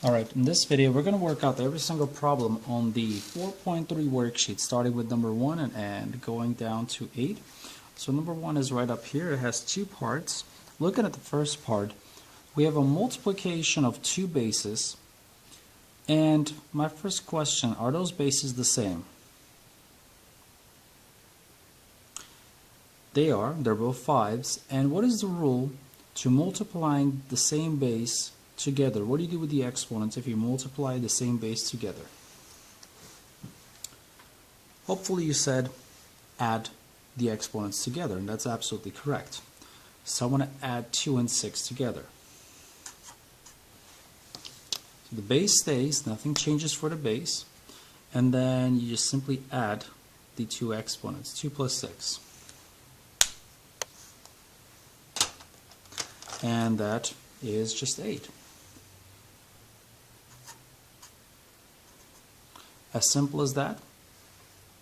Alright, in this video we're going to work out every single problem on the 4.3 worksheet, starting with number 1 and going down to 8. So number 1 is right up here. It has two parts. Looking at the first part, we have a multiplication of two bases. And my first question, are those bases the same? They are. They're both 5s. And what is the rule to multiplying the same base together? What do you do with the exponents if you multiply the same base together? Hopefully you said add the exponents together, and that's absolutely correct. So I want to add 2 and 6 together. So the base stays, nothing changes for the base, and then you just simply add the two exponents, 2 plus 6. And that is just 8. As simple as that.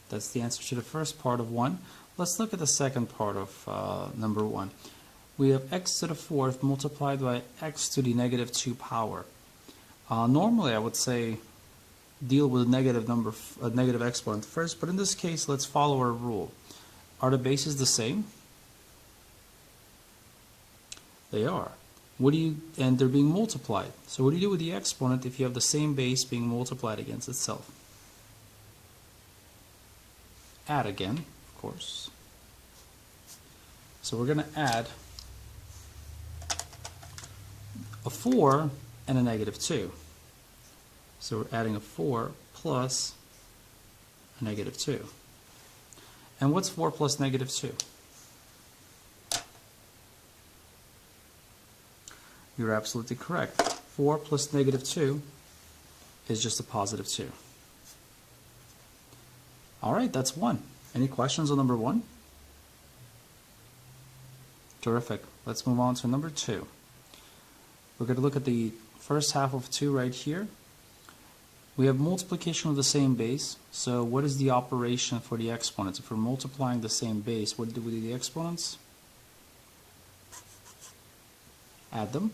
That's the answer to the first part of 1. Let's look at the second part of number 1. We have x to the 4th multiplied by x to the negative 2 power. Normally I would say deal with a negative exponent first, but in this case let's follow our rule. Are the bases the same? They are. And they're being multiplied. So what do you do with the exponent if you have the same base being multiplied against itself? Add again, of course. So we're going to add a 4 and a negative 2. So we're adding a 4 plus a negative 2. And what's 4 plus negative 2? You're absolutely correct. 4 plus negative 2 is just a positive 2. Alright, that's 1. Any questions on number 1? Terrific. Let's move on to number 2. We're going to look at the first half of 2 right here. We have multiplication of the same base. So what is the operation for the exponents? If we're multiplying the same base, what do we do with the exponents? Add them.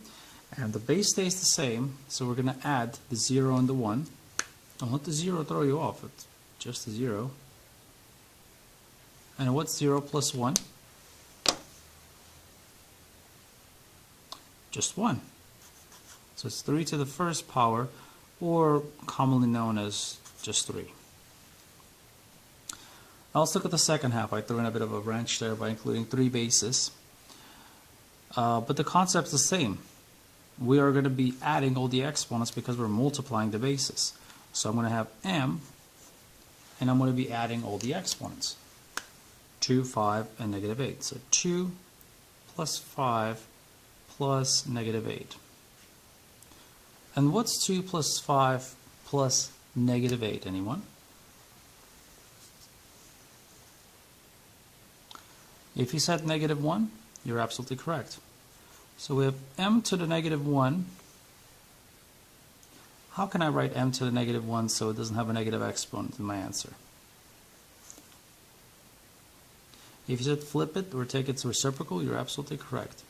And the base stays the same, so we're going to add the 0 and the 1. Don't let the 0 throw you off. It's just a 0. And what's 0 plus 1? Just 1. So it's 3 to the first power, or commonly known as just 3. Now let's look at the second half. I threw in a bit of a wrench there by including 3 bases. But the concept's the same. We are going to be adding all the exponents because we're multiplying the bases. So I'm going to have m, and I'm going to be adding all the exponents. 2, 5, and negative 8. So 2 plus 5 plus negative 8. And what's 2 plus 5 plus negative 8? Anyone? If you said negative 1, you're absolutely correct. So we have m to the negative 1. How can I write m to the negative 1 so it doesn't have a negative exponent in my answer? If you said flip it or take its reciprocal, you're absolutely correct.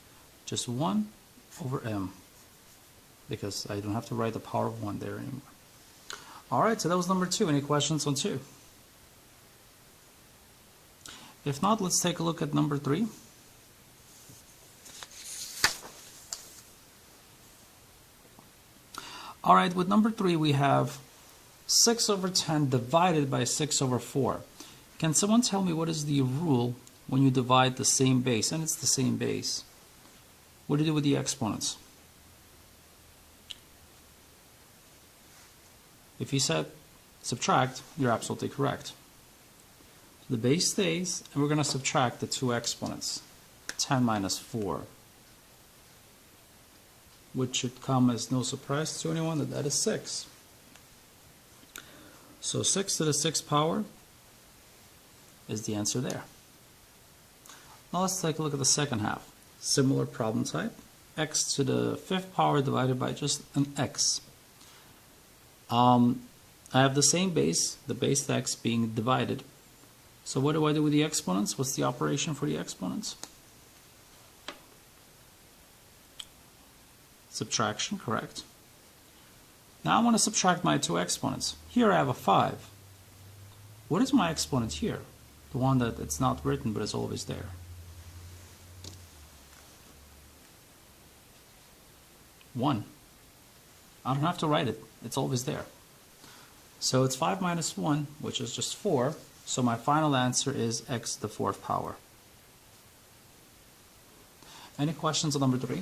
Just 1 over m, because I don't have to write the power of 1 there anymore. Alright, so that was number 2. Any questions on 2? If not, let's take a look at number 3. Alright, with number 3 we have 6 over 10 divided by 6 over 4. Can someone tell me what is the rule when you divide the same base, and it's the same base? What do you do with the exponents? If you said subtract, you're absolutely correct. The base stays, and we're going to subtract the two exponents. 10 minus 4. Which should come as no surprise to anyone that is 6. So 6 to the 6th power is the answer there. Now let's take a look at the second half. Similar problem type. X to the 5th power divided by just an x. I have the same base, the base x being divided. So what do I do with the exponents? What's the operation for the exponents? Subtraction, correct. Now I want to subtract my two exponents. Here I have a 5. What is my exponent here? The one that it's not written but it's always there. 1. I don't have to write it. It's always there. So it's 5 minus 1, which is just 4. So my final answer is x to the 4th power. Any questions on number 3?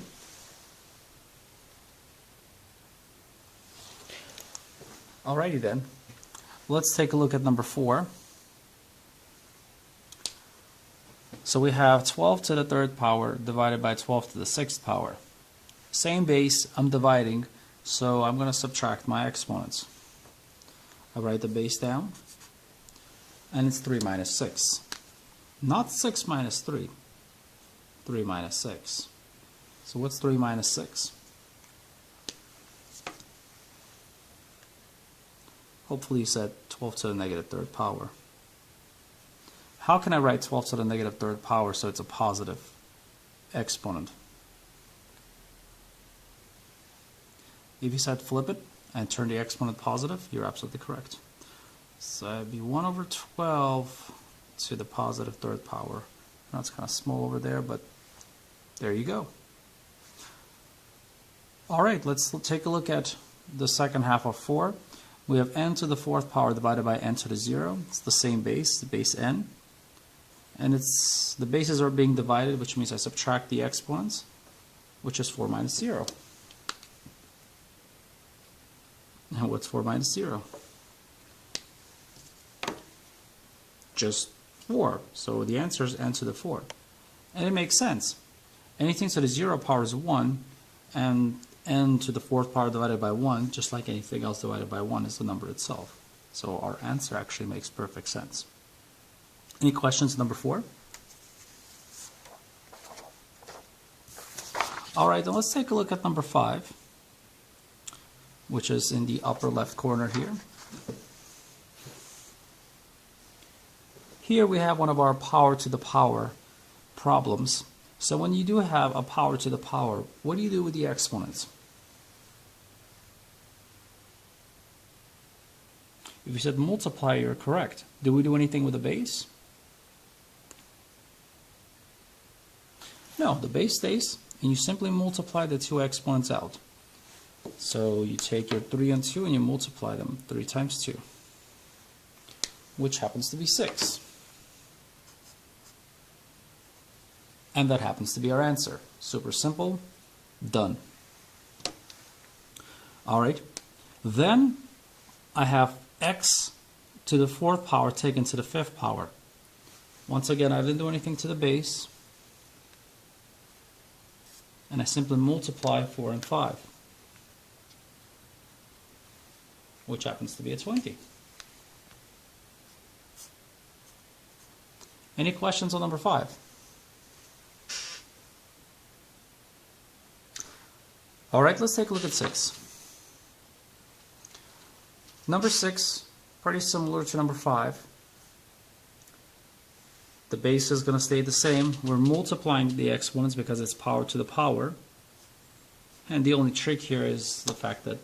Alrighty then. Let's take a look at number 4. So we have 12 to the 3rd power divided by 12 to the 6th power. Same base, I'm dividing, so I'm going to subtract my exponents. I write the base down, and it's 3 minus 6. Not 6 minus 3. 3 minus 6. So what's 3 minus 6? Hopefully you said 12 to the negative 3rd power. How can I write 12 to the negative 3rd power so it's a positive exponent? If you said flip it and turn the exponent positive, you're absolutely correct. So it'd be 1 over 12 to the positive 3rd power. Now it's kind of small over there, but there you go. Alright, let's take a look at the second half of 4. We have n to the 4th power divided by n to the 0. It's the same base, the base n. And the bases are being divided, which means I subtract the exponents, which is 4 minus 0. Now what's 4 minus 0? Just 4. So the answer is n to the 4. And it makes sense. Anything to the 0 power is 1, and n to the 4th power divided by 1, just like anything else divided by 1, is the number itself. So our answer actually makes perfect sense. Any questions on number 4? Alright, then let's take a look at number 5, which is in the upper left corner here. Here we have one of our power to the power problems. So when you do have a power to the power, what do you do with the exponents? If you said multiply, you're correct. Do we do anything with the base? No, the base stays, and you simply multiply the two exponents out. So you take your 3 and 2 and you multiply them. 3 times 2, which happens to be 6. And that happens to be our answer. Super simple. Done. Alright. Then I have x to the 4th power taken to the 5th power. Once again, I didn't do anything to the base. And I simply multiply 4 and 5, which happens to be a 20. Any questions on number 5? Alright, let's take a look at 6. Number 6, pretty similar to number 5. The base is going to stay the same. We're multiplying the exponents because it's power to the power. And the only trick here is the fact that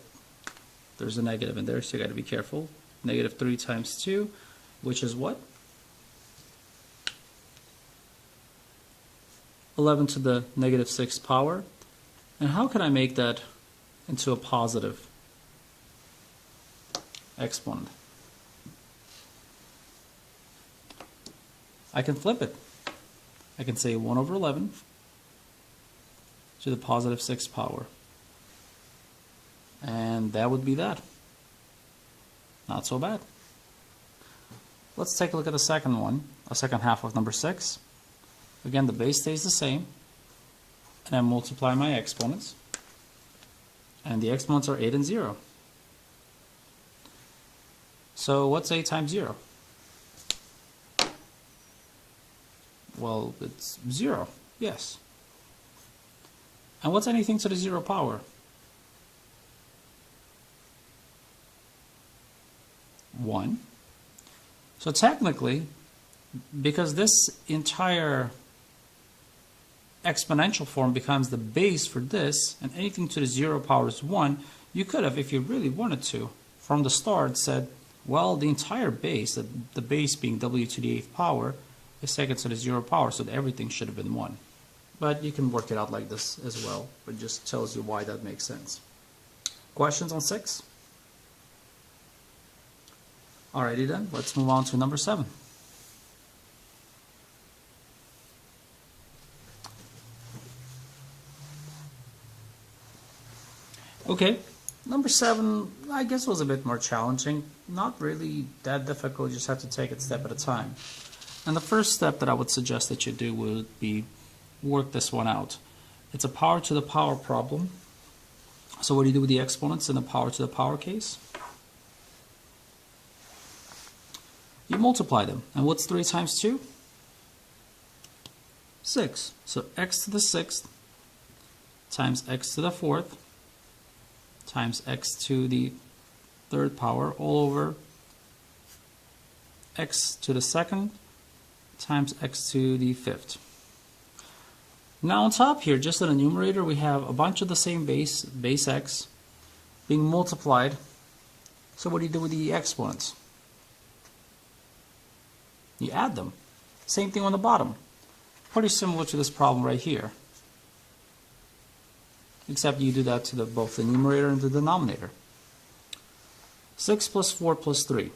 there's a negative in there, so you got to be careful. Negative 3 times 2, which is what? 11 to the negative 6th power. And how can I make that into a positive exponent? I can flip it. I can say 1 over 11 to the positive 6th power. And that would be that. Not so bad. Let's take a look at the second one, a second half of number 6. Again, the base stays the same. And I multiply my exponents. And the exponents are 8 and 0. So what's 8 times 0? Well, it's 0, yes. And what's anything to the 0 power? 1. So technically, because this entire exponential form becomes the base for this, and anything to the 0 power is 1, You could have, if you really wanted to, from the start said, well, the entire base, the base being w to the 8th power, is taken to the 0 power, so that everything should have been 1. But you can work it out like this as well. It just tells you why that makes sense. Questions on 6? Alrighty then, let's move on to number 7. Okay, number 7, I guess was a bit more challenging. Not really that difficult, you just have to take it step at a time. And the first step that I would suggest that you do would be work this one out. It's a power to the power problem. So what do you do with the exponents in the power to the power case? You multiply them. And what's 3 times 2? 6. So x to the 6th times x to the 4th times x to the 3rd power all over x to the 2nd times x to the 5th. Now on top here, just in the numerator, we have a bunch of the same base x, being multiplied. So what do you do with the exponents? You add them. Same thing on the bottom. Pretty similar to this problem right here. Except you do that to both the numerator and the denominator. 6 plus 4 plus 3.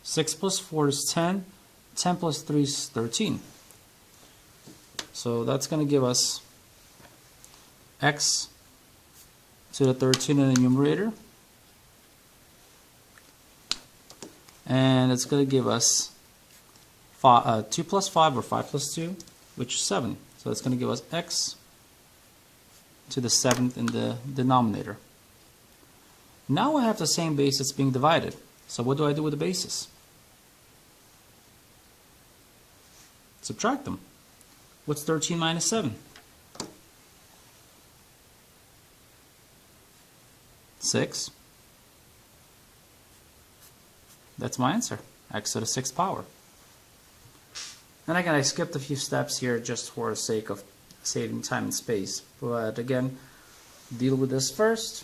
6 plus 4 is 10. 10 plus 3 is 13. So that's going to give us x to the 13 in the numerator. And it's going to give us 2 plus 5 or 5 plus 2, which is 7. So it's going to give us x to the 7th in the denominator. Now I have the same base that's being divided. So what do I do with the bases? Subtract them. What's 13 minus 7? 6. That's my answer. X to the 6th power. And again, I skipped a few steps here just for the sake of saving time and space. But again, deal with this first.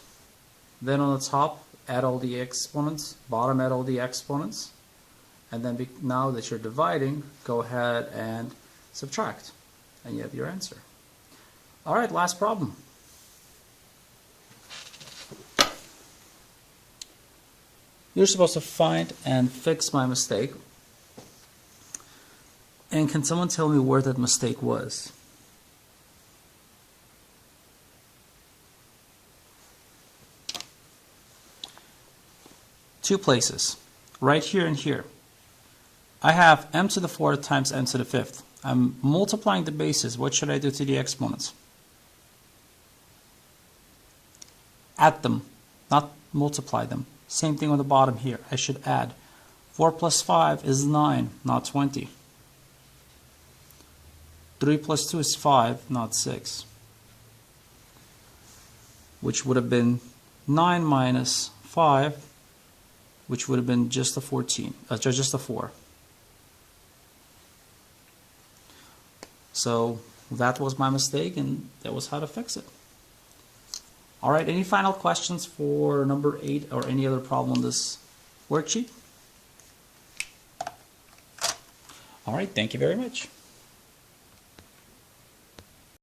Then on the top, add all the exponents. Bottom, add all the exponents. And then now that you're dividing, go ahead and subtract. And you have your answer. Alright, last problem. You're supposed to find and fix my mistake. And can someone tell me where that mistake was? Two places. Right here and here. I have m to the 4th times m to the 5th. I'm multiplying the bases. What should I do to the exponents? Add them, not multiply them. Same thing on the bottom here. I should add. 4 plus 5 is 9, not 20. 3 plus 2 is 5, not 6. Which would have been 9 minus 5, which would have been just a 14, just a 4. So that was my mistake, and that was how to fix it. All right, any final questions for number 8 or any other problem on this worksheet? All right, thank you very much.